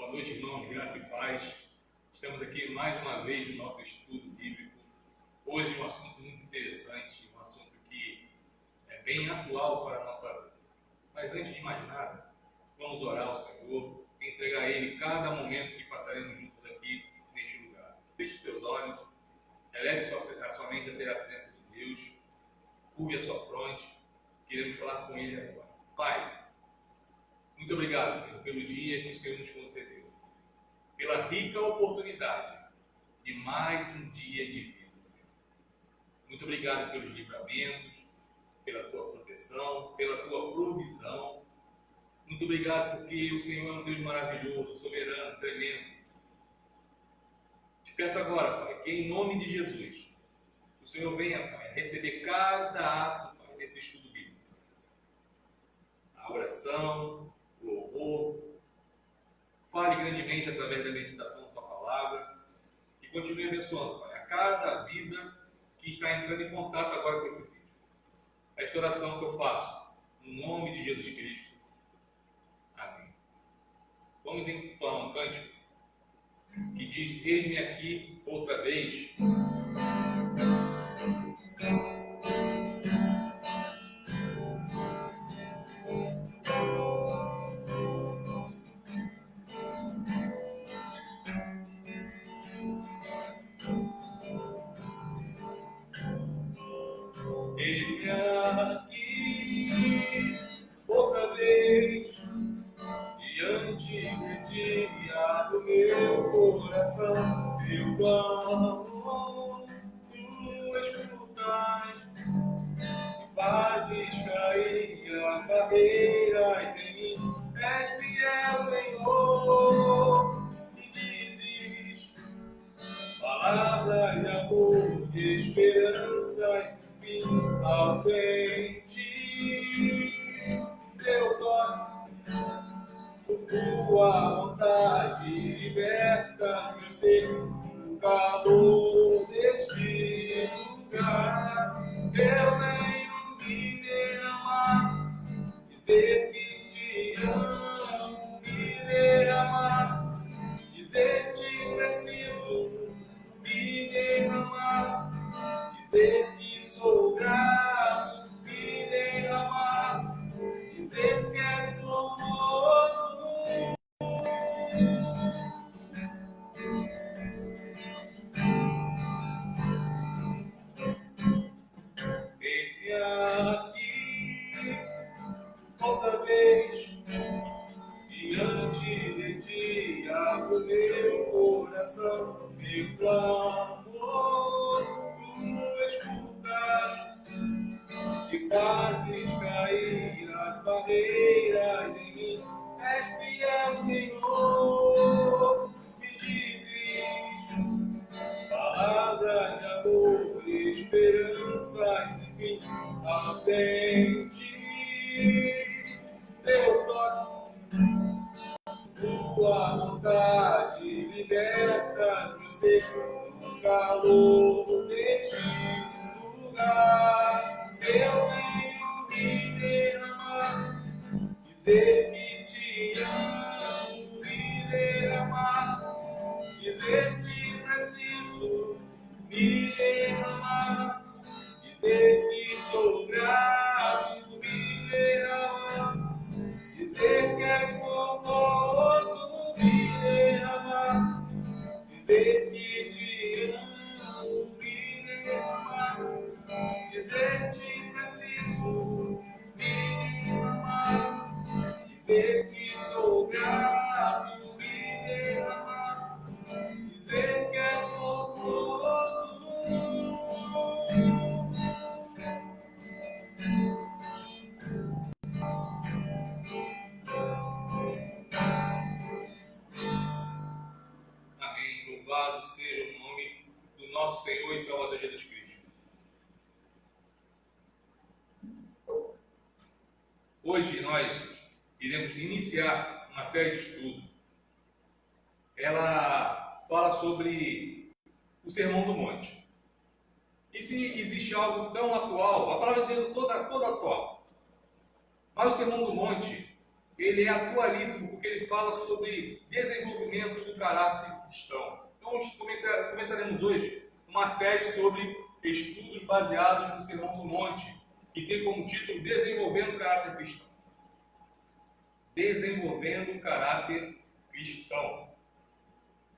Boa noite, irmãos, graça e paz. Estamos aqui mais uma vez no nosso estudo bíblico. Hoje um assunto muito interessante, um assunto que é bem atual para a nossa vida. Mas antes de mais nada, vamos orar ao Senhor, entregar a Ele cada momento que passaremos juntos aqui neste lugar. Feche seus olhos, eleve a sua mente até a presença de Deus, curve a sua fronte, queremos falar com Ele agora. Pai, muito obrigado, Senhor, pelo dia que o Senhor nos concedeu, pela rica oportunidade de mais um dia de vida, Senhor. Muito obrigado pelos livramentos, pela Tua proteção, pela Tua provisão. Muito obrigado porque o Senhor é um Deus maravilhoso, soberano, tremendo. Te peço agora, Pai, que em nome de Jesus, o Senhor venha, Pai, receber cada ato, Pai, desse estudo bíblico. A oração, o louvor. Fale grandemente através da meditação da Tua palavra e continue abençoando, Pai, a cada vida que está entrando em contato agora com esse vídeo. Esta oração que eu faço, no nome de Jesus Cristo. Amém. Vamos entoar um cântico que diz: eis-me aqui outra vez. Eis-me aqui outra vez, diante de ti, abro meu coração, eu clamo, tu escutas, fazes cair as barreiras em mim, és fiel, Senhor, e dizes palavras de amor, de esperanças, ao sentir teu toque, tua vontade liberta-me, ser o calor deste lugar. Eu venho me derramar, dizer que te amo, me derramar, dizer que preciso, me derramar, dizer que sou grato, me derramar, dizer que és glorioso. Eis-me aqui, outra vez, diante de ti, abro meu coração, meu clamor, tu escutas, e fazes cair as barreiras em mim, és fiel, Senhor, me dizes palavras de amor, esperanças, enfim, ao sentir teu toque, tua vontade liberta-me, ser o calor deste lugar. Eu venho me derramar, dizer que te amo, me derramar, dizer que preciso, me derramar, dizer que sou grato, me derramar, dizer que és glorioso, me derramar, dizer que te amo, me derramar, dizer que preciso, me derramar, dizer que sou grato, me derramar, dizer que és glorioso. Amém. Louvado seja o nome do nosso Senhor e Salvador Jesus Cristo. Hoje nós iremos iniciar uma série de estudo. Ela fala sobre o Sermão do Monte. E se existe algo tão atual, a palavra de Deus é toda atual. Mas o Sermão do Monte ele é atualíssimo, porque ele fala sobre desenvolvimento do caráter cristão. Então, começaremos hoje uma série sobre estudos baseados no Sermão do Monte, que tem como título Desenvolvendo o Caráter Cristão. Desenvolvendo o caráter cristão.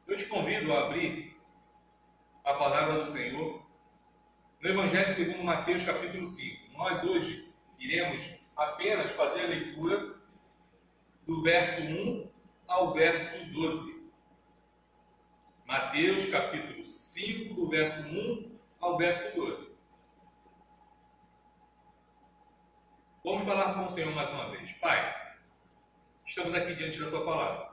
Eu te convido a abrir a palavra do Senhor no Evangelho segundo Mateus, capítulo 5. Nós hoje iremos apenas fazer a leitura do verso 1 ao verso 12. Mateus, capítulo 5, do verso 1 ao verso 12. Vamos falar com o Senhor mais uma vez. Pai, estamos aqui diante da Tua palavra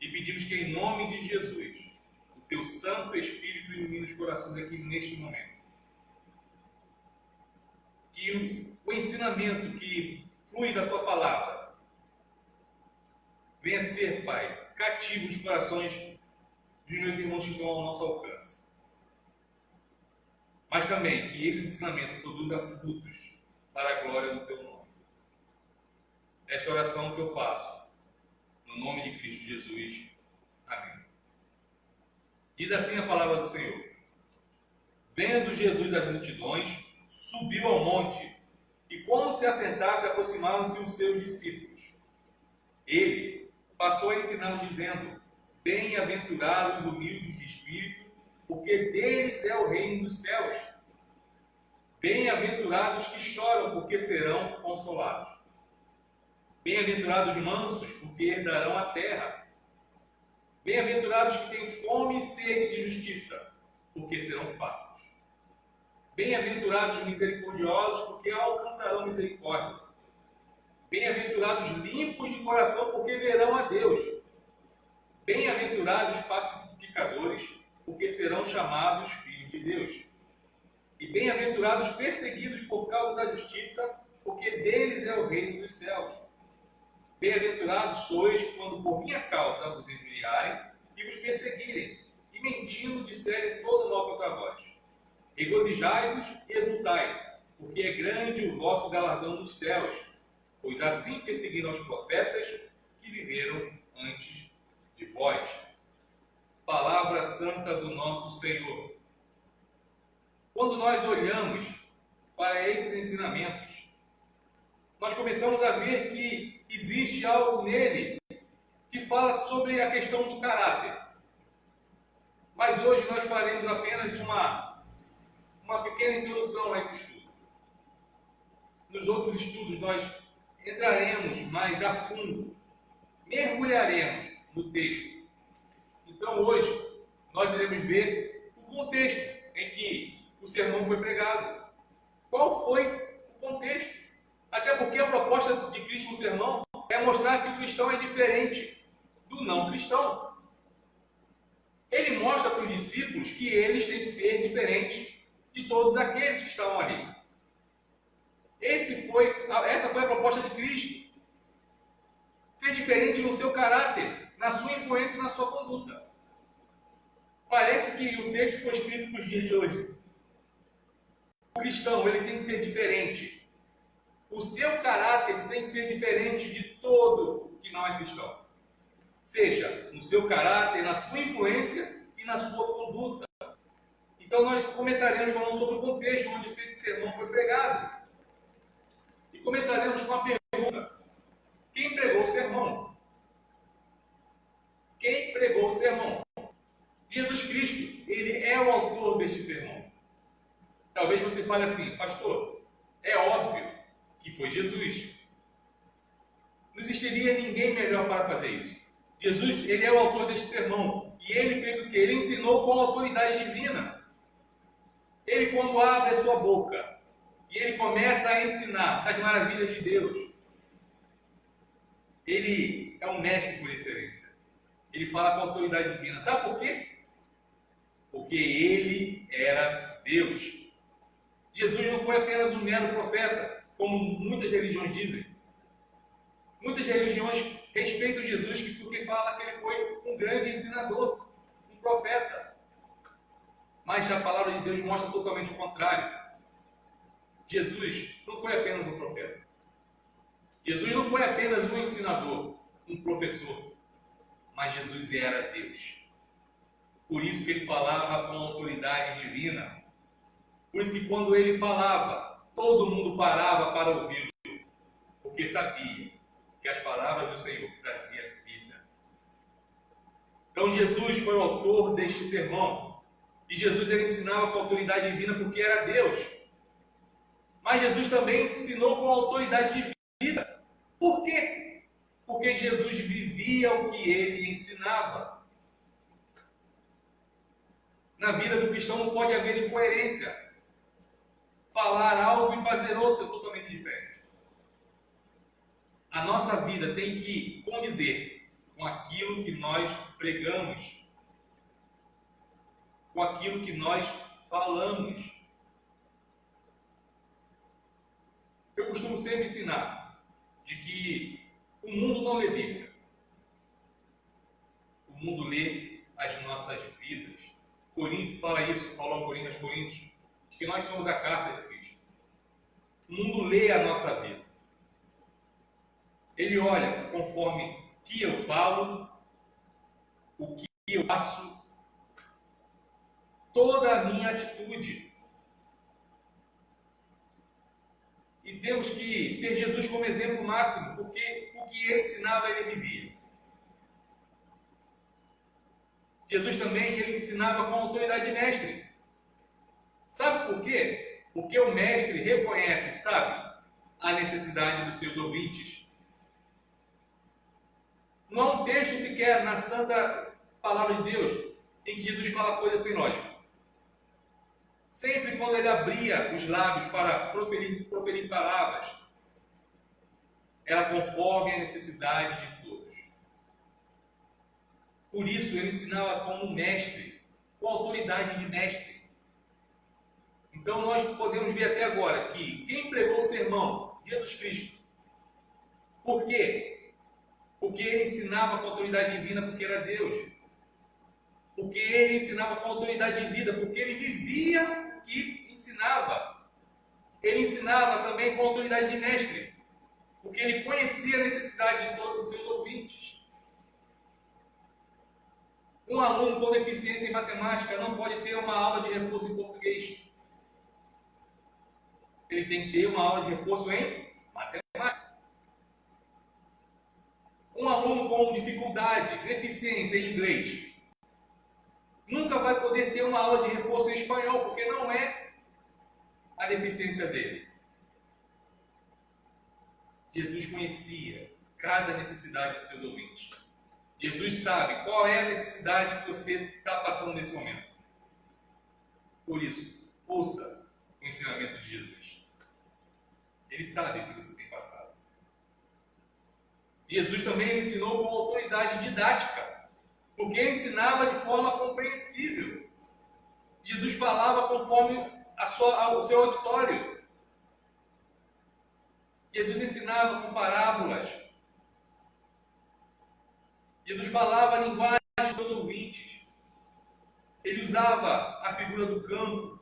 e pedimos que, em nome de Jesus, o Teu Santo Espírito ilumine os corações aqui neste momento. Que o ensinamento que flui da Tua palavra venha ser, Pai, cativo os corações dos meus irmãos que estão ao nosso alcance. Mas também que esse ensinamento produza frutos para a glória do Teu nome. Esta oração que eu faço, no nome de Cristo Jesus. Amém. Diz assim a palavra do Senhor. Vendo Jesus as multidões, subiu ao monte, e como se assentasse, aproximaram-se os seus discípulos. Ele passou a ensinar, dizendo: Bem-aventurados os humildes de espírito, porque deles é o reino dos céus. Bem-aventurados que choram, porque serão consolados. Bem-aventurados mansos, porque herdarão a terra. Bem-aventurados que têm fome e sede de justiça, porque serão fartos. Bem-aventurados misericordiosos, porque alcançarão misericórdia. Bem-aventurados limpos de coração, porque verão a Deus. Bem-aventurados pacificadores, porque serão chamados filhos de Deus. E bem-aventurados perseguidos por causa da justiça, porque deles é o reino dos céus. Bem-aventurados sois quando por minha causa vos injuriarem e vos perseguirem, e mentindo disserem todo mal contra vós. Regozijai-vos e exultai, porque é grande o vosso galardão nos céus, pois assim perseguiram os profetas que viveram antes de vós. Palavra santa do nosso Senhor. Quando nós olhamos para esses ensinamentos, nós começamos a ver que existe algo nele que fala sobre a questão do caráter. Mas hoje nós faremos apenas uma pequena introdução a esse estudo. Nos outros estudos nós entraremos mais a fundo, mergulharemos no texto. Então hoje nós iremos ver o contexto em que o sermão foi pregado. Qual foi o contexto? Até porque a proposta de Cristo no sermão é mostrar que o cristão é diferente do não cristão. Ele mostra para os discípulos que eles têm que ser diferentes de todos aqueles que estavam ali. Essa foi a proposta de Cristo. Ser diferente no seu caráter, na sua influência e na sua conduta. Parece que o texto foi escrito para os dias de hoje. O cristão, ele tem que ser diferente. O seu caráter tem que ser diferente de todo que não é cristão. Seja no seu caráter, na sua influência e na sua conduta. Então nós começaremos falando sobre o contexto onde esse sermão foi pregado. E começaremos com a pergunta: quem pregou o sermão? Quem pregou o sermão? Jesus Cristo, ele é o autor deste sermão. Talvez você fale assim: pastor, é óbvio que foi Jesus. Não existiria ninguém melhor para fazer isso. Jesus, ele é o autor deste sermão. E ele fez o quê? Ele ensinou com autoridade divina. Ele, quando abre a sua boca e ele começa a ensinar das maravilhas de Deus, ele é um mestre por excelência. Ele fala com autoridade divina. Sabe por quê? Porque ele era Deus. Jesus não foi apenas um mero profeta, como muitas religiões dizem. Muitas religiões respeitam Jesus porque fala que ele foi um grande ensinador, um profeta. Mas a palavra de Deus mostra totalmente o contrário. Jesus não foi apenas um profeta. Jesus não foi apenas um ensinador, um professor, mas Jesus era Deus. Por isso que ele falava com autoridade divina. Por isso que quando ele falava, todo mundo parava para ouvi-lo, porque sabia que as palavras do Senhor traziam vida. Então Jesus foi o autor deste sermão. E Jesus ele ensinava com autoridade divina porque era Deus. Mas Jesus também ensinou com autoridade divina. Por quê? Porque Jesus vivia o que ele ensinava. Na vida do cristão não pode haver incoerência. Falar algo e fazer outro totalmente diferente. A nossa vida tem que condizer com aquilo que nós pregamos, com aquilo que nós falamos. Eu costumo sempre ensinar de que o mundo não lê Bíblia. O mundo lê as nossas vidas. Corinto fala isso, Paulo aos Coríntios, de que nós somos a carta de Cristo. O mundo lê a nossa vida. Ele olha conforme o que eu falo, o que eu faço, toda a minha atitude. E temos que ter Jesus como exemplo máximo, porque o que ele ensinava, ele vivia. Jesus também ele ensinava com autoridade de mestre. Sabe por quê? Porque o mestre reconhece, sabe, a necessidade dos seus ouvintes. Não há um texto sequer na santa palavra de Deus em que Jesus fala coisas sem lógica. Sempre quando ele abria os lábios para proferir palavras, era conforme a necessidade de todos. Por isso ele ensinava como mestre, com autoridade de mestre. Então nós podemos ver até agora que quem pregou o sermão? Jesus Cristo. Por quê? Porque ele ensinava com autoridade divina, porque era Deus. Porque ele ensinava com autoridade divina, porque ele vivia que ensinava. Ele ensinava também com autoridade de mestre, porque ele conhecia a necessidade de todos os seus ouvintes. Um aluno com deficiência em matemática não pode ter uma aula de reforço em português. Ele tem que ter uma aula de reforço em matemática. Um aluno com dificuldade, deficiência em inglês, nunca vai poder ter uma aula de reforço em espanhol, porque não é a deficiência dele. Jesus conhecia cada necessidade dos seus ouvintes. Jesus sabe qual é a necessidade que você está passando nesse momento. Por isso, ouça o ensinamento de Jesus. Ele sabe o que você tem passado. Jesus também ensinou com autoridade didática, porque ele ensinava de forma compreensível. Jesus falava conforme o seu auditório. Jesus ensinava com parábolas. Jesus falava a linguagem dos seus ouvintes. Ele usava a figura do campo,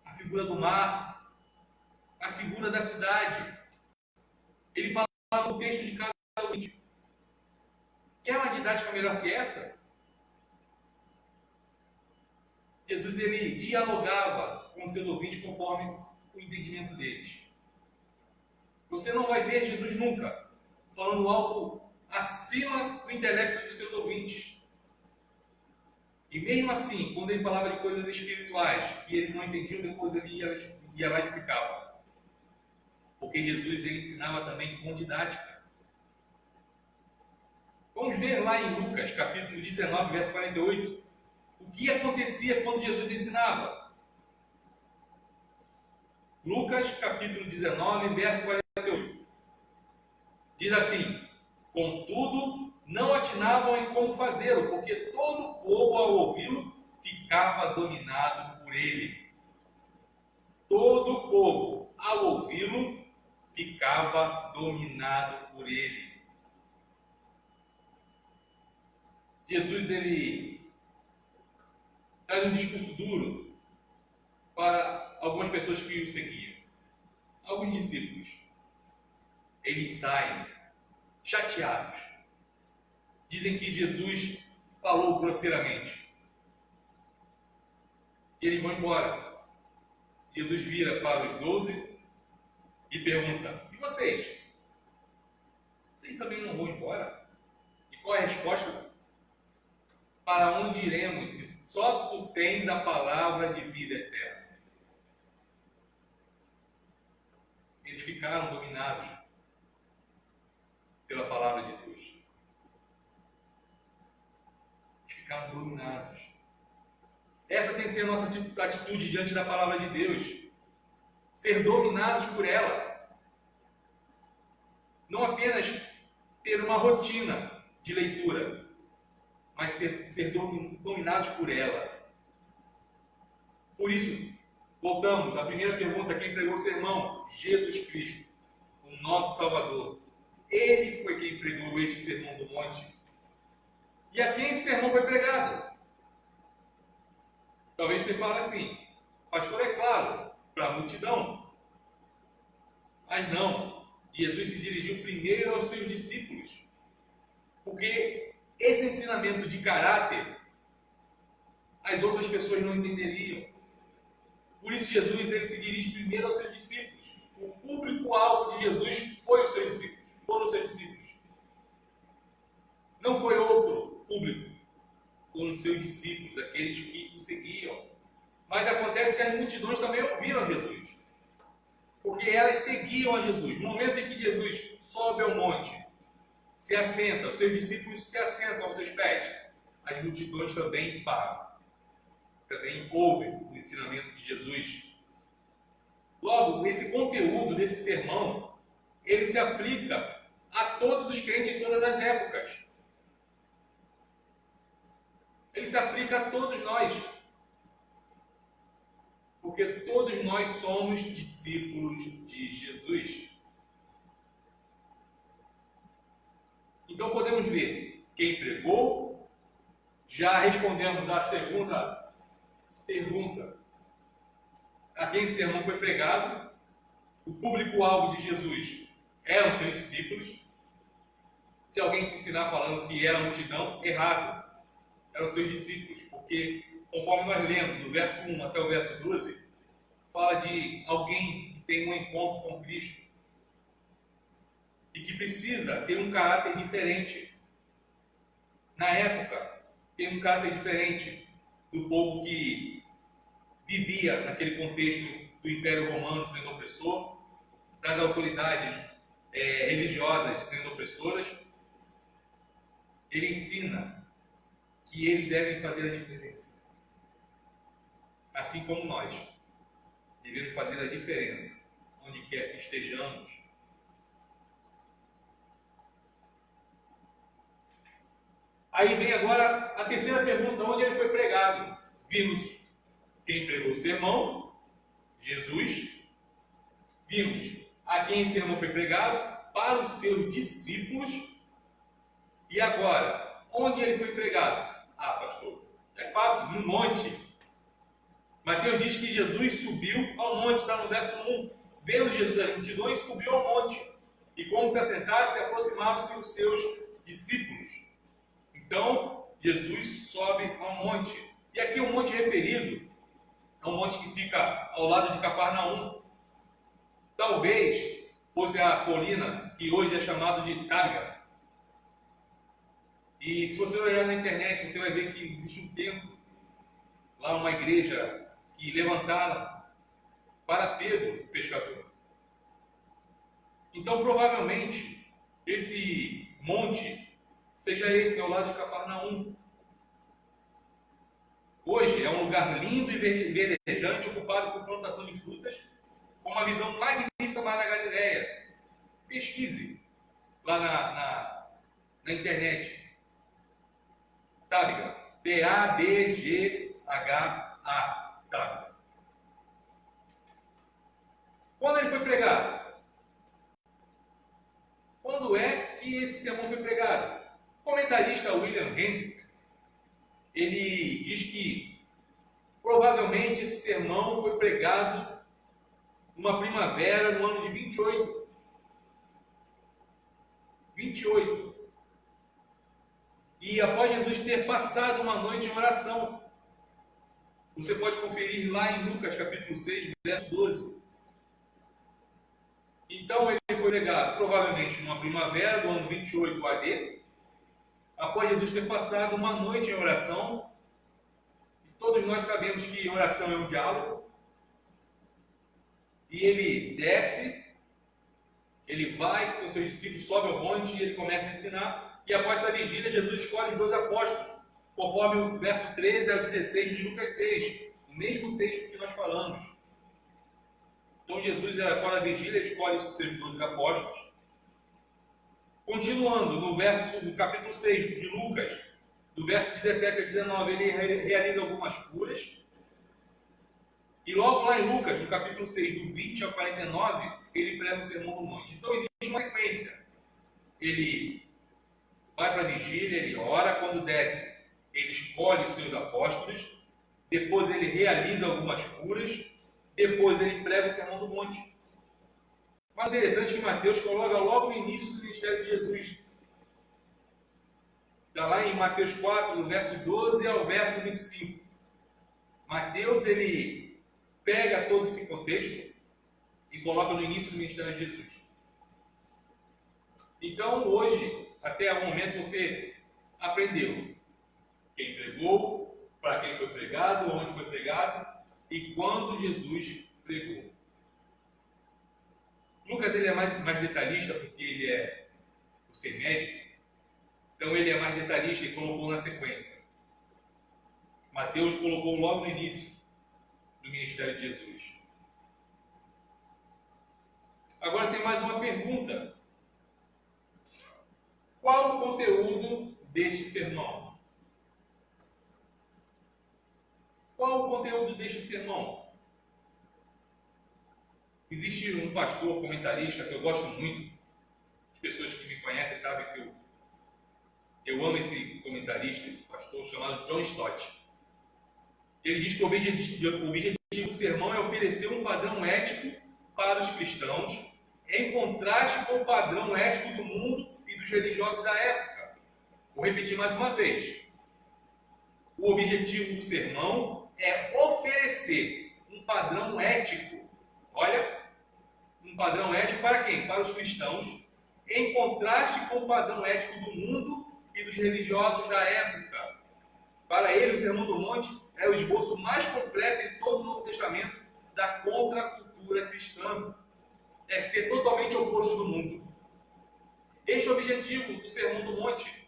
a figura do mar, a figura da cidade. Ele falava o texto de cada ouvinte. Quer uma didática melhor que essa? Jesus ele dialogava com os seus ouvintes conforme o entendimento deles. Você não vai ver Jesus nunca falando algo acima do intelecto dos seus ouvintes. E mesmo assim, quando ele falava de coisas espirituais que eles não entendiam, depois ele ia lá e explicava. Porque Jesus ele ensinava também com didática. Vamos ver lá em Lucas, capítulo 19, verso 48, o que acontecia quando Jesus ensinava. Lucas, capítulo 19, verso 48. Diz assim: contudo, não atinavam em como fazê-lo, porque todo o povo, ao ouvi-lo, ficava dominado por ele. Todo o povo, ao ouvi-lo, ficava dominado por ele. Jesus, ele traz um discurso duro para algumas pessoas que o seguiam, alguns discípulos. eles saem chateados. Dizem que Jesus falou grosseiramente. E eles vão embora. Jesus vira para os 12 e pergunta: e vocês? Vocês também não vão embora? E qual é a resposta? Para onde iremos se só tu tens a palavra de vida eterna? Eles ficaram dominados pela palavra de Deus. Eles ficaram dominados. Essa tem que ser a nossa atitude diante da palavra de Deus. Ser dominados por ela. Não apenas ter uma rotina de leitura, mas ser dominados por ela. Por isso, voltamos à primeira pergunta: quem pregou o sermão? Jesus Cristo, o nosso Salvador. Ele foi quem pregou este sermão do monte. E a quem esse sermão foi pregado? Talvez você fale assim: pastor, é claro, para a multidão. Mas não. Jesus se dirigiu primeiro aos seus discípulos. Porque esse ensinamento de caráter as outras pessoas não entenderiam. Por isso Jesus ele se dirige primeiro aos seus discípulos. O público-alvo de Jesus foram os seus discípulos. Não foi outro público. Foram os seus discípulos, aqueles que o seguiam. Mas acontece que as multidões também ouviram Jesus. Porque elas seguiam a Jesus. No momento em que Jesus sobe ao monte, se assenta, os seus discípulos se assentam aos seus pés, as multidões também param. Também ouvem o ensinamento de Jesus. Logo, esse conteúdo desse sermão, ele se aplica a todos os crentes em todas as épocas. Ele se aplica a todos nós. Porque todos nós somos discípulos de Jesus. Então podemos ver quem pregou. Já respondemos à segunda pergunta: a quem esse sermão foi pregado? O público-alvo de Jesus eram seus discípulos. Se alguém te ensinar falando que era a multidão, errado. Eram seus discípulos, porque conforme nós lemos, do verso 1 até o verso 12, fala de alguém que tem um encontro com Cristo e que precisa ter um caráter diferente. Na época, tem um caráter diferente do povo que vivia naquele contexto do Império Romano sendo opressor, das autoridades religiosas sendo opressoras. Ele ensina que eles devem fazer a diferença. Assim como nós devemos fazer a diferença onde quer que estejamos. Aí vem agora a terceira pergunta: onde ele foi pregado? Vimos quem pregou o sermão, Jesus. Vimos a quem esse sermão foi pregado, para os seus discípulos. E agora, onde ele foi pregado? Ah, pastor, é fácil, no monte. Mateus diz que Jesus subiu ao monte, está no verso 1. Vendo Jesus as multidões, subiu ao monte. E como se assentasse, se aproximavam-se os seus discípulos. Então, Jesus sobe ao monte. E aqui o monte referido é um monte que fica ao lado de Cafarnaum. Talvez fosse a colina que hoje é chamada de Tábega. E se você olhar na internet, você vai ver que existe um templo, lá uma igreja que levantaram para Pedro, o pescador. Então, provavelmente, esse monte seja esse, ao lado de Cafarnaum. Hoje é um lugar lindo e verdejante, ocupado por plantação de frutas, com uma visão magnífica para a Galileia. Pesquise lá na internet. Tábega, T-A-B-G-H-A, Tábega. Quando ele foi pregado? Quando é que esse sermão foi pregado? O comentarista William Hendrickson, ele diz que provavelmente esse sermão foi pregado numa primavera no ano de 28. 28. E após Jesus ter passado uma noite em oração, você pode conferir lá em Lucas capítulo 6, verso 12. Então ele foi pregado, provavelmente numa primavera do ano 28 AD, após Jesus ter passado uma noite em oração. E todos nós sabemos que oração é um diálogo. E ele desce, ele vai com seus discípulos, sobe ao monte e ele começa a ensinar. E após essa vigília, Jesus escolhe os 12 apóstolos, conforme o verso 13 ao 16 de Lucas 6, o mesmo texto que nós falamos. Então Jesus, após a vigília, escolhe os seus 12 apóstolos. Continuando, no capítulo 6 de Lucas, do verso 17 a 19, ele realiza algumas curas. E logo lá em Lucas, no capítulo 6, do 20 ao 49, ele prega o Sermão do Monte. Então existe uma sequência. Ele vai para a vigília, ele ora, quando desce, ele escolhe os seus apóstolos, depois ele realiza algumas curas, depois ele prega o Sermão do Monte. Mas interessante que Mateus coloca logo no início do ministério de Jesus. Está lá em Mateus 4, do verso 12 ao verso 25. Mateus, ele pega todo esse contexto e coloca no início do ministério de Jesus. Então, hoje, até o momento, você aprendeu quem pregou, para quem foi pregado, onde foi pregado e quando Jesus pregou. Lucas ele é mais detalhista porque ele é o ser médico, então ele é mais detalhista e colocou na sequência. Mateus colocou logo no início do ministério de Jesus. Agora tem mais uma pergunta. Qual o conteúdo deste sermão? Qual o conteúdo deste sermão? Existe um pastor comentarista que eu gosto muito, as pessoas que me conhecem sabem que eu amo esse comentarista, esse pastor, chamado John Stott. Ele diz que o objetivo do sermão é oferecer um padrão ético para os cristãos, em contraste com o padrão ético do mundo e dos religiosos da época. Vou repetir mais uma vez. O objetivo do sermão é oferecer um padrão ético. Olha, um padrão ético para quem? Para os cristãos, em contraste com o padrão ético do mundo e dos religiosos da época. Para ele, o Sermão do Monte é o esboço mais completo em todo o Novo Testamento da contracultura cristã. É ser totalmente oposto do mundo. Este é o objetivo do Sermão do Monte.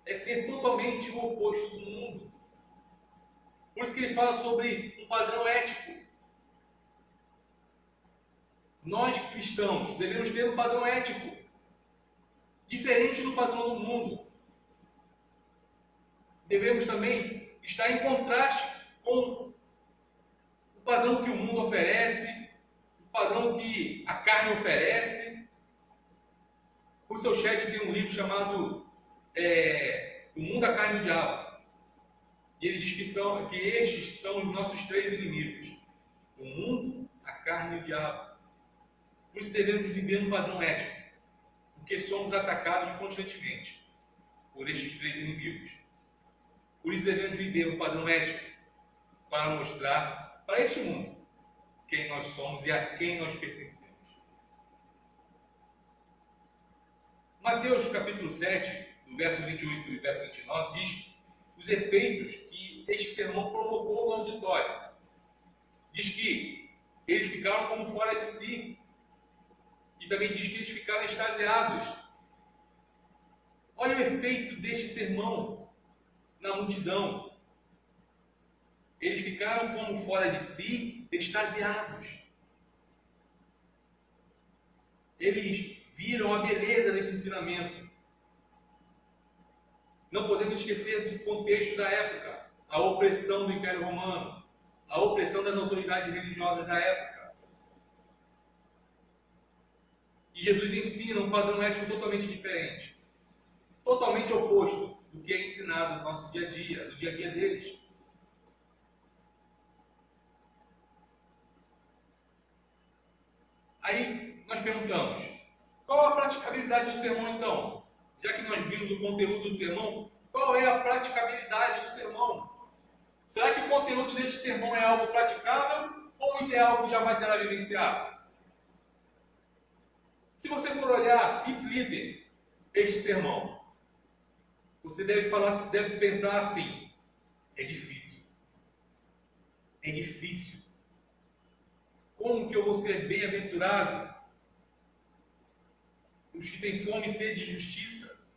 É ser totalmente o oposto do mundo. Por isso que ele fala sobre um padrão ético. Nós cristãos devemos ter um padrão ético diferente do padrão do mundo. Devemos também estar em contraste com o padrão que o mundo oferece, o padrão que a carne oferece. O seu Ched tem um livro chamado O Mundo, a Carne e o Diabo. E ele diz que estes são os nossos três inimigos: o mundo, a carne e o diabo. Por isso devemos viver no padrão ético, porque somos atacados constantemente por estes três inimigos. Por isso devemos viver um padrão ético para mostrar para este mundo quem nós somos e a quem nós pertencemos. Mateus capítulo 7, do verso 28 e verso 29, diz os efeitos que este sermão provocou no auditório. Diz que eles ficaram como fora de si. E também diz que eles ficaram extasiados. Olha o efeito deste sermão na multidão. Eles ficaram como fora de si, extasiados. Eles viram a beleza desse ensinamento. Não podemos esquecer do contexto da época, a opressão do Império Romano, a opressão das autoridades religiosas da época. E Jesus ensina um padrão ético totalmente diferente, totalmente oposto do que é ensinado no nosso dia a dia, no dia a dia deles. Aí nós perguntamos, Qual a praticabilidade do sermão, então? Já que nós vimos o conteúdo do sermão, qual é a praticabilidade do sermão? Será que o conteúdo deste sermão é algo praticável ou ainda é algo que jamais será vivenciado? Se você for olhar ipsiliter este sermão, você deve pensar assim: é difícil. É difícil. Como que eu vou ser bem-aventurado? Os que têm fome e sede de justiça,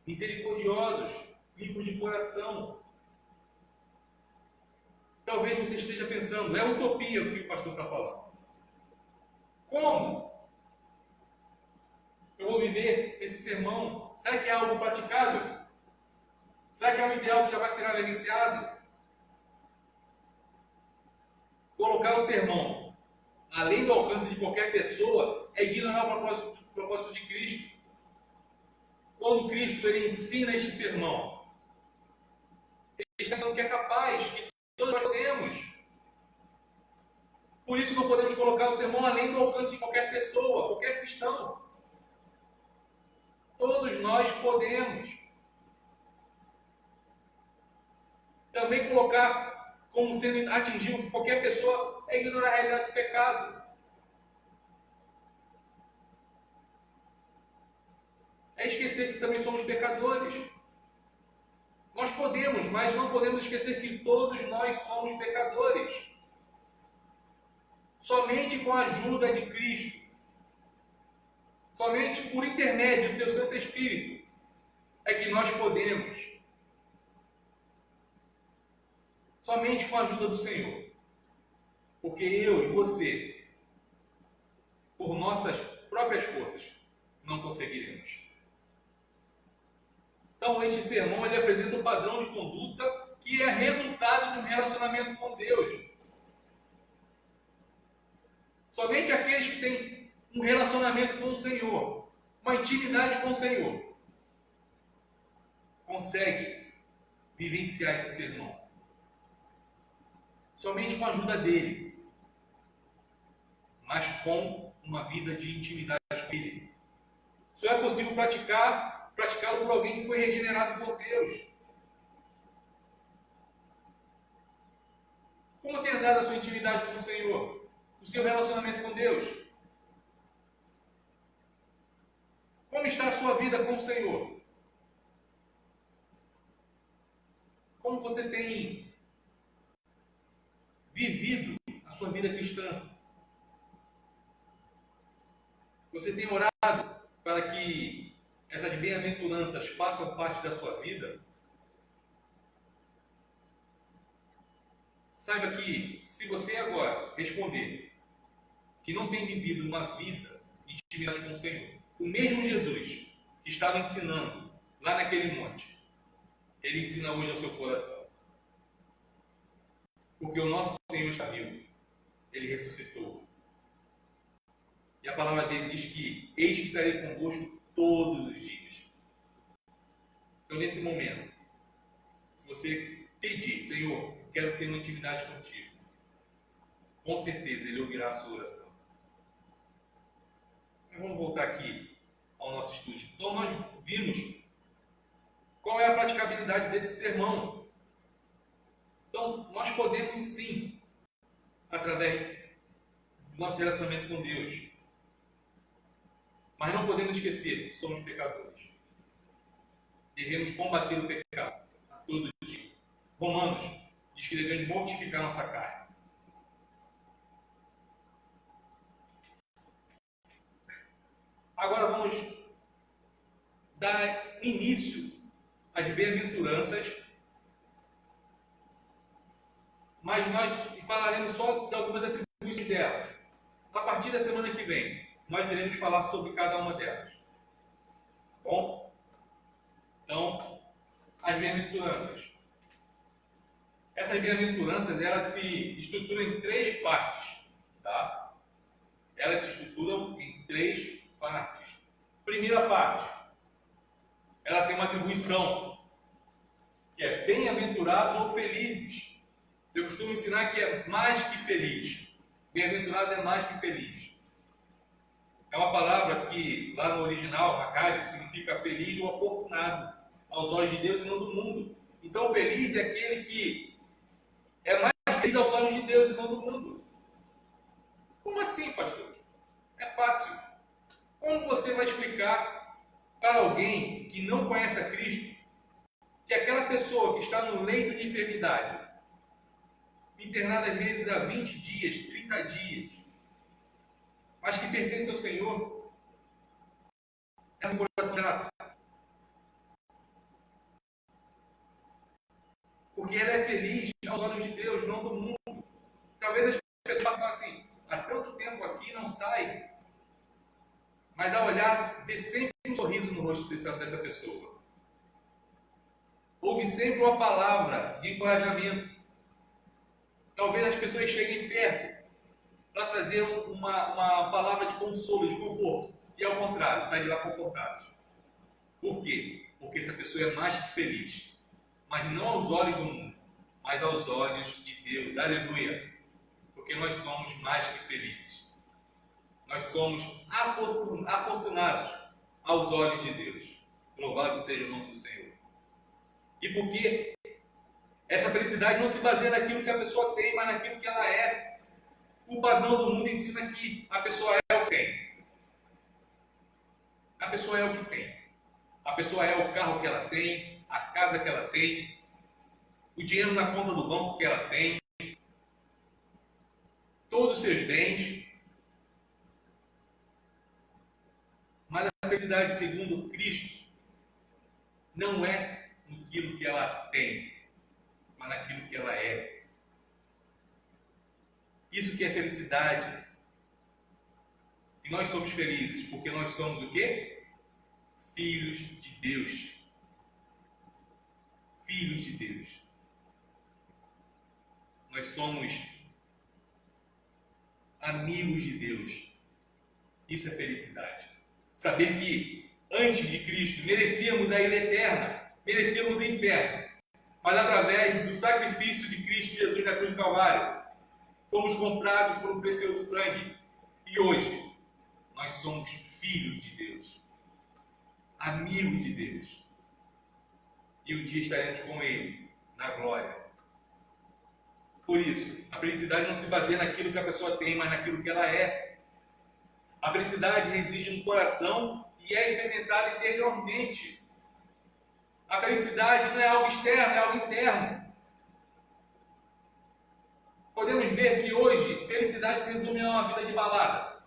misericordiosos, limpos de coração. Talvez você esteja pensando, é utopia o que o pastor está falando. Como eu vou viver esse sermão? Será que é algo praticável? Será que é um ideal que jamais será vivenciado? Colocar o sermão além do alcance de qualquer pessoa é ignorar o propósito de Cristo. Quando Cristo ele ensina este sermão, ele está dizendo que é capaz, que todos nós podemos. Por isso não podemos colocar o sermão além do alcance de qualquer pessoa, qualquer cristão. Todos nós podemos. Também colocar como sendo atingível por qualquer pessoa é ignorar a realidade do pecado. É esquecer que também somos pecadores. Nós podemos, mas não podemos esquecer que todos nós somos pecadores. Somente com a ajuda de Cristo, somente por intermédio do Teu Santo Espírito, é que nós podemos. Somente com a ajuda do Senhor. Porque eu e você, por nossas próprias forças, não conseguiremos. Então, este sermão ele apresenta um padrão de conduta que é resultado de um relacionamento com Deus. Somente aqueles que têm um relacionamento com o Senhor, uma intimidade com o Senhor, conseguem vivenciar esse sermão. Somente com a ajuda dele, mas com uma vida de intimidade com ele. Só é possível praticá-lo por alguém que foi regenerado por Deus. Como tem andado a sua intimidade com o Senhor? O seu relacionamento com Deus? Como está a sua vida com o Senhor? Como você tem vivido a sua vida cristã? Você tem orado para que essas bem-aventuranças façam parte da sua vida? Saiba que, se você agora responder que não tem vivido uma vida de intimidade com o Senhor, o mesmo Jesus que estava ensinando lá naquele monte, ele ensina hoje ao seu coração. Porque o nosso Senhor está vivo. Ele ressuscitou. E a palavra dele diz que eis que estarei convosco todos os dias. Então, nesse momento, se você pedir, Senhor, quero ter uma intimidade contigo, com certeza Ele ouvirá a sua oração. Mas vamos voltar aqui ao nosso estudo. Então, nós vimos qual é a praticabilidade desse sermão. Então, nós podemos sim, através do nosso relacionamento com Deus, mas não podemos esquecer que somos pecadores. Devemos combater o pecado a todo dia. Romanos diz que devemos mortificar nossa carne. Agora vamos dar início às bem-aventuranças, mas nós falaremos só de algumas atribuições delas. A partir da semana que vem, nós iremos falar sobre cada uma delas. Bom? Então, as bem-aventuranças. Essas bem-aventuranças, elas se estruturam em 3 partes. Tá? Elas se estruturam em 3 partes. Primeira parte, ela tem uma atribuição, que é bem-aventurado ou felizes. Eu costumo ensinar que é mais que feliz. Bem-aventurado é mais que feliz. É uma palavra palavra que, lá no original, Macário, significa feliz ou afortunado, aos olhos de Deus e não do mundo. Então, feliz é aquele que é mais feliz aos olhos de Deus e não do mundo. Como assim, pastor? É fácil. Como você vai explicar para alguém que não conhece a Cristo que aquela pessoa que está no leito de enfermidade, internada às vezes há 20 dias, 30 dias, mas que pertence ao Senhor, é um coração grato? Porque ela é feliz aos olhos de Deus, não do mundo. Talvez as pessoas falam assim, há tanto tempo aqui não sai, mas ao olhar, vê sempre um sorriso no rosto dessa pessoa. Ouve sempre uma palavra de encorajamento. Talvez as pessoas cheguem perto para trazer uma palavra de consolo, de conforto. E ao contrário, sai de lá confortados. Por quê? Porque essa pessoa é mais que feliz. Mas não aos olhos do mundo, mas aos olhos de Deus. Aleluia! Porque nós somos mais que felizes. Nós somos afortunados aos olhos de Deus. Louvado seja o nome do Senhor. E porque essa felicidade não se baseia naquilo que a pessoa tem, mas naquilo que ela é. O padrão do mundo ensina que a pessoa é o que tem. A pessoa é o que tem. A pessoa é o carro que ela tem, a casa que ela tem, o dinheiro na conta do banco que ela tem, todos os seus bens. Mas a felicidade segundo Cristo não é naquilo que ela tem, mas naquilo que ela é. Isso que é felicidade. E nós somos felizes porque nós somos o quê? Filhos de Deus. Filhos de Deus. Nós somos amigos de Deus. Isso é felicidade. Saber que antes de Cristo merecíamos a ira eterna, merecíamos o inferno, mas através do sacrifício de Cristo Jesus na cruz do Calvário, fomos comprados por um precioso sangue. E hoje, nós somos filhos de Deus, amigos de Deus. E um dia estaremos com Ele, na glória. Por isso, a felicidade não se baseia naquilo que a pessoa tem, mas naquilo que ela é. A felicidade reside no coração e é experimentada interiormente. A felicidade não é algo externo, é algo interno. Podemos ver que hoje, felicidade se resume a uma vida de balada.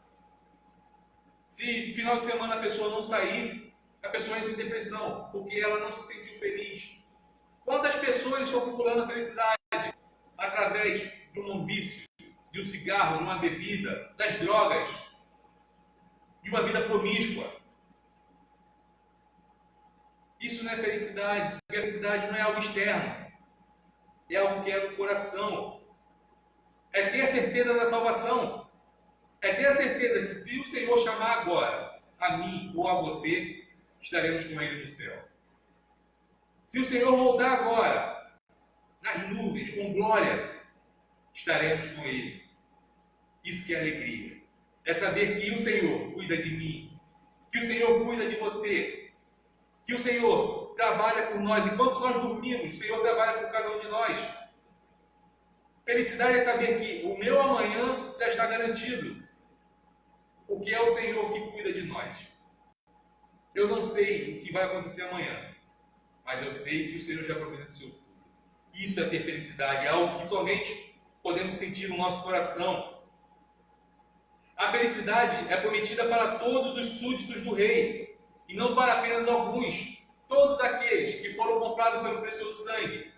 Se no final de semana a pessoa não sair, a pessoa entra em depressão, porque ela não se sentiu feliz. Quantas pessoas estão procurando a felicidade através de um vício, de um cigarro, de uma bebida, das drogas, de uma vida promíscua? Isso não é felicidade, porque a felicidade não é algo externo, é algo que é do coração. É ter a certeza da salvação. É ter a certeza que se o Senhor chamar agora a mim ou a você, estaremos com Ele no céu. Se o Senhor voltar agora, nas nuvens, com glória, estaremos com Ele. Isso que é alegria. É saber que o Senhor cuida de mim, que o Senhor cuida de você, que o Senhor trabalha por nós. Enquanto nós dormimos, o Senhor trabalha por cada um de nós. Felicidade é saber que o meu amanhã já está garantido, porque é o Senhor que cuida de nós. Eu não sei o que vai acontecer amanhã, mas eu sei que o Senhor já providenciou tudo. Isso é ter felicidade, é algo que somente podemos sentir no nosso coração. A felicidade é prometida para todos os súditos do rei, e não para apenas alguns. Todos aqueles que foram comprados pelo precioso sangue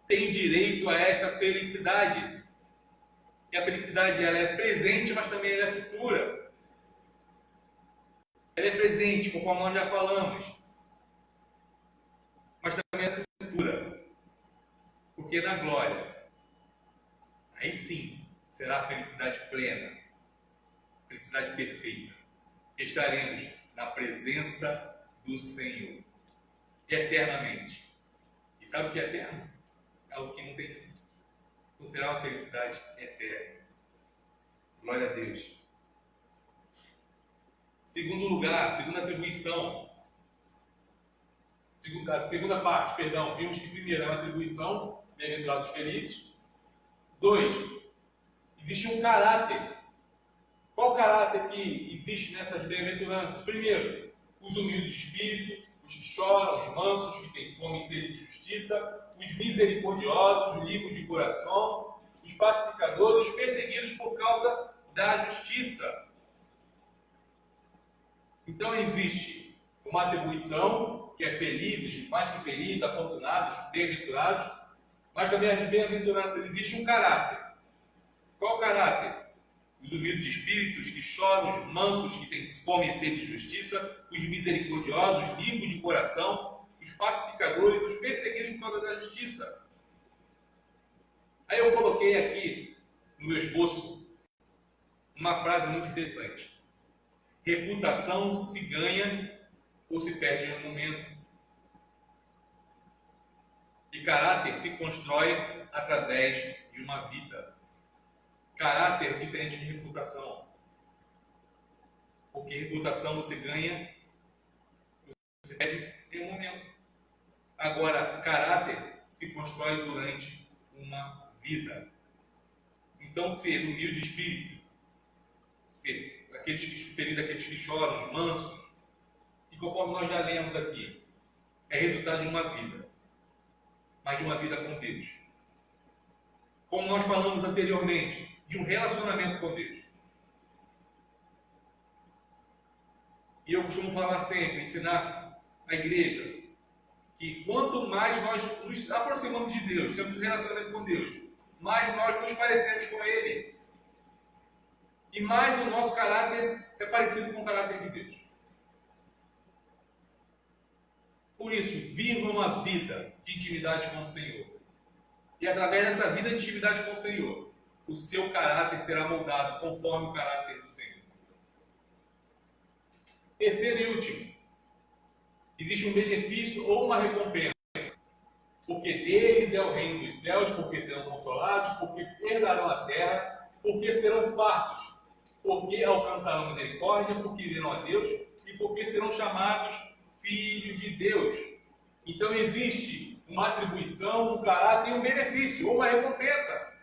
têm direito a esta felicidade. E a felicidade ela é presente, mas também ela é futura. Ela é presente, conforme nós já falamos, mas também é futura. Porque na glória, aí sim, será a felicidade plena, felicidade perfeita. Estaremos na presença do Senhor, eternamente. E sabe o que é eterno? É algo que não tem fim. Então será uma felicidade eterna. Glória a Deus. Segundo lugar, segunda atribuição, segunda parte, perdão, vimos que primeiro é uma atribuição, bem-aventurados felizes. 2, existe um caráter. Qual caráter que existe nessas bem-aventuranças? Primeiro, os humildes de espírito, os que choram, os mansos, que têm fome e sede de justiça, os misericordiosos, os limpos de coração, os pacificadores, os perseguidos por causa da justiça. Então existe uma atribuição que é felizes, mais que felizes, afortunados, bem-aventurados, mas também as bem-aventuranças existe um caráter. Qual o caráter? Os humildes de espíritos, que choram, os mansos, que têm fome e sede de justiça, os misericordiosos, os limpos de coração, os pacificadores, os perseguidos por causa da justiça. Aí eu coloquei aqui no meu esboço uma frase muito interessante. Reputação se ganha ou se perde em um momento. E caráter se constrói através de uma vida. Caráter diferente de reputação. Porque reputação você ganha, você perde em um momento. Agora, caráter se constrói durante uma vida. Então, ser humilde de espírito, ser feliz aqueles que choram, os mansos, e conforme nós já lemos aqui, é resultado de uma vida, mas de uma vida com Deus. Como nós falamos anteriormente, de um relacionamento com Deus. E eu costumo falar sempre, ensinar a igreja, que quanto mais nós nos aproximamos de Deus, temos um relacionamento com Deus, mais nós nos parecemos com Ele. E mais o nosso caráter é parecido com o caráter de Deus. Por isso, viva uma vida de intimidade com o Senhor. E através dessa vida de intimidade com o Senhor, o seu caráter será moldado conforme o caráter do Senhor. Terceiro e último, existe um benefício ou uma recompensa. Porque deles é o reino dos céus, porque serão consolados, porque herdarão a terra, porque serão fartos, porque alcançarão misericórdia, porque verão a Deus e porque serão chamados filhos de Deus. Então existe uma atribuição, um caráter e um benefício, ou uma recompensa.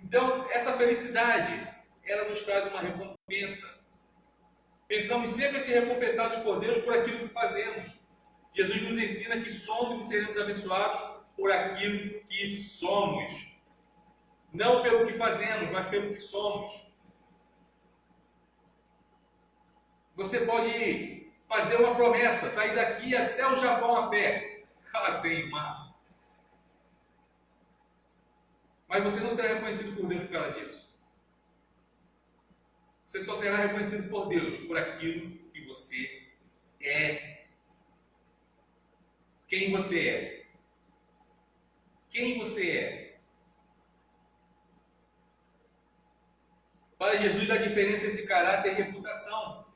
Então essa felicidade, ela nos traz uma recompensa. Pensamos sempre em ser recompensados por Deus por aquilo que fazemos. Jesus nos ensina que somos e seremos abençoados por aquilo que somos. Não pelo que fazemos, mas pelo que somos. Você pode fazer uma promessa, sair daqui até o Japão a pé. Ela tem mar. Mas você não será reconhecido por Deus por causa disso. Você só será reconhecido por Deus por aquilo que você é. Quem você é? Quem você é? Para Jesus, a diferença entre caráter e reputação.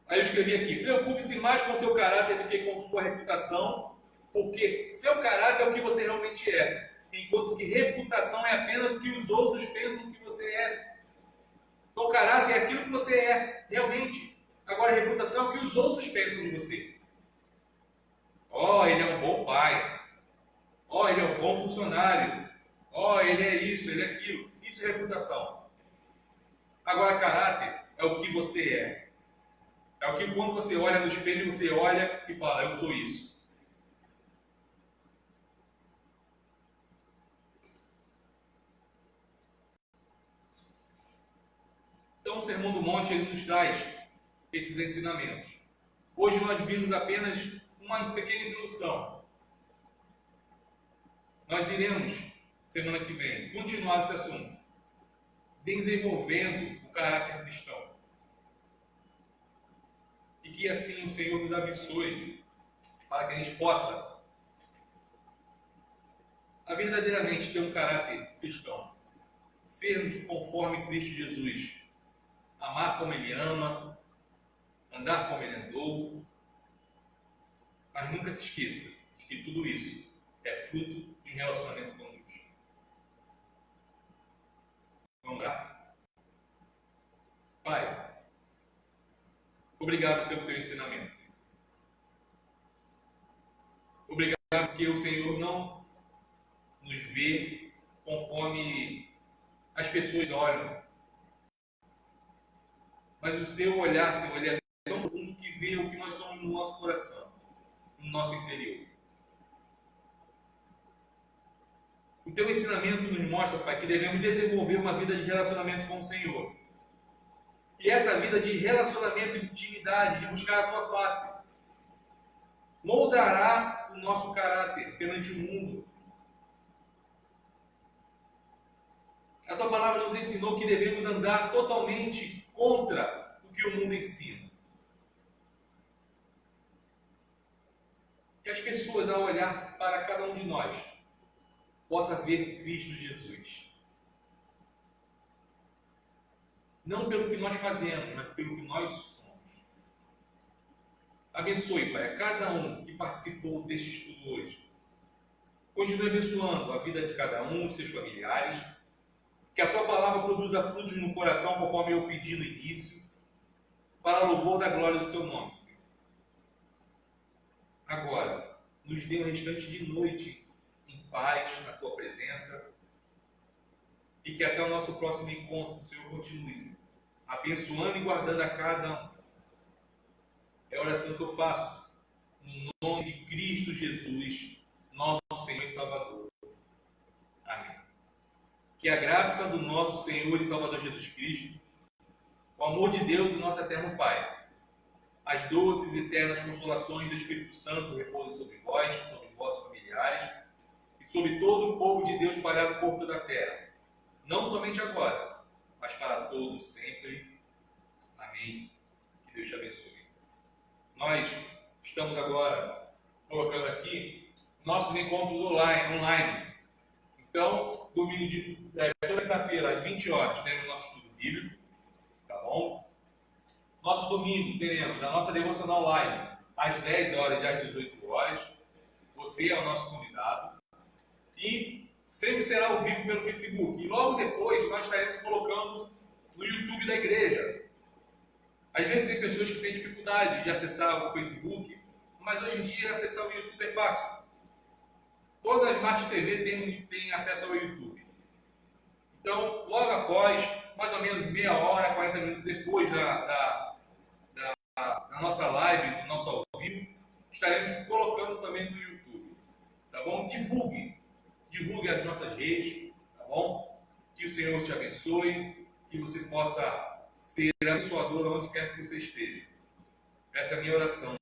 Aí eu escrevi aqui: preocupe-se mais com seu caráter do que com sua reputação, porque seu caráter é o que você realmente é, enquanto que reputação é apenas o que os outros pensam que você é. Então, caráter é aquilo que você é, realmente. Agora, reputação é o que os outros pensam de você. Ele é um bom pai. Ele é um bom funcionário. Ele é isso, ele é aquilo. Isso é reputação. Agora, caráter é o que você é. É o que quando você olha no espelho, você olha e fala: eu sou isso. Então, o Sermão do Monte ele nos traz esses ensinamentos. Hoje nós vimos apenas uma pequena introdução. Nós iremos, semana que vem, continuar esse assunto, desenvolvendo o caráter cristão. E que assim o Senhor nos abençoe, para que a gente possa verdadeiramente ter um caráter cristão. Sermos conforme Cristo Jesus. Amar como Ele ama, andar como Ele andou. Mas nunca se esqueça de que tudo isso é fruto de um relacionamento com Deus. Vamos lá? Pai, obrigado pelo teu ensinamento. Obrigado porque o Senhor não nos vê conforme as pessoas olham, mas o teu olhar, Senhor, ele é tão profundo que vê o que nós somos no nosso coração, no nosso interior. O teu ensinamento nos mostra, Pai, que devemos desenvolver uma vida de relacionamento com o Senhor. E essa vida de relacionamento, de intimidade, de buscar a sua face, moldará o nosso caráter perante o mundo. A tua palavra nos ensinou que devemos andar totalmente contra o que o mundo ensina. Que as pessoas, ao olhar para cada um de nós, possam ver Cristo Jesus. Não pelo que nós fazemos, mas pelo que nós somos. Abençoe, Pai, a cada um que participou deste estudo hoje. Continue abençoando a vida de cada um, seus familiares. Que a tua palavra produza frutos no coração, conforme eu pedi no início, para louvor da glória do seu nome, Senhor. Agora, nos dê um restante de noite em paz, na tua presença, e que até o nosso próximo encontro o Senhor continue, Senhor, abençoando e guardando a cada um. É a oração que eu faço, no nome de Cristo Jesus, nosso Senhor e Salvador. Amém. Que a graça do nosso Senhor e Salvador Jesus Cristo, o amor de Deus, o nosso eterno Pai, as doces e eternas consolações do Espírito Santo repousem sobre vós, sobre vossos familiares e sobre todo o povo de Deus espalhado por toda a terra, não somente agora, mas para todos sempre. Amém. Que Deus te abençoe. Nós estamos agora colocando aqui nossos encontros online. Então, toda quinta-feira, às 20 horas, teremos nosso estudo bíblico, tá bom? Nosso domingo teremos a nossa devocional online, às 10 horas e às 18 horas. Você é o nosso convidado. E sempre será ao vivo pelo Facebook. E logo depois nós estaremos colocando no YouTube da igreja. Às vezes tem pessoas que têm dificuldade de acessar o Facebook, mas hoje em dia acessar o YouTube é fácil. Toda a Smart TV tem acesso ao YouTube. Então, logo após, mais ou menos meia hora, 40 minutos depois da nossa live, do nosso ao vivo, estaremos colocando também no YouTube. Tá bom? Divulgue as nossas redes, tá bom? Que o Senhor te abençoe, que você possa ser abençoador onde quer que você esteja. Essa é a minha oração.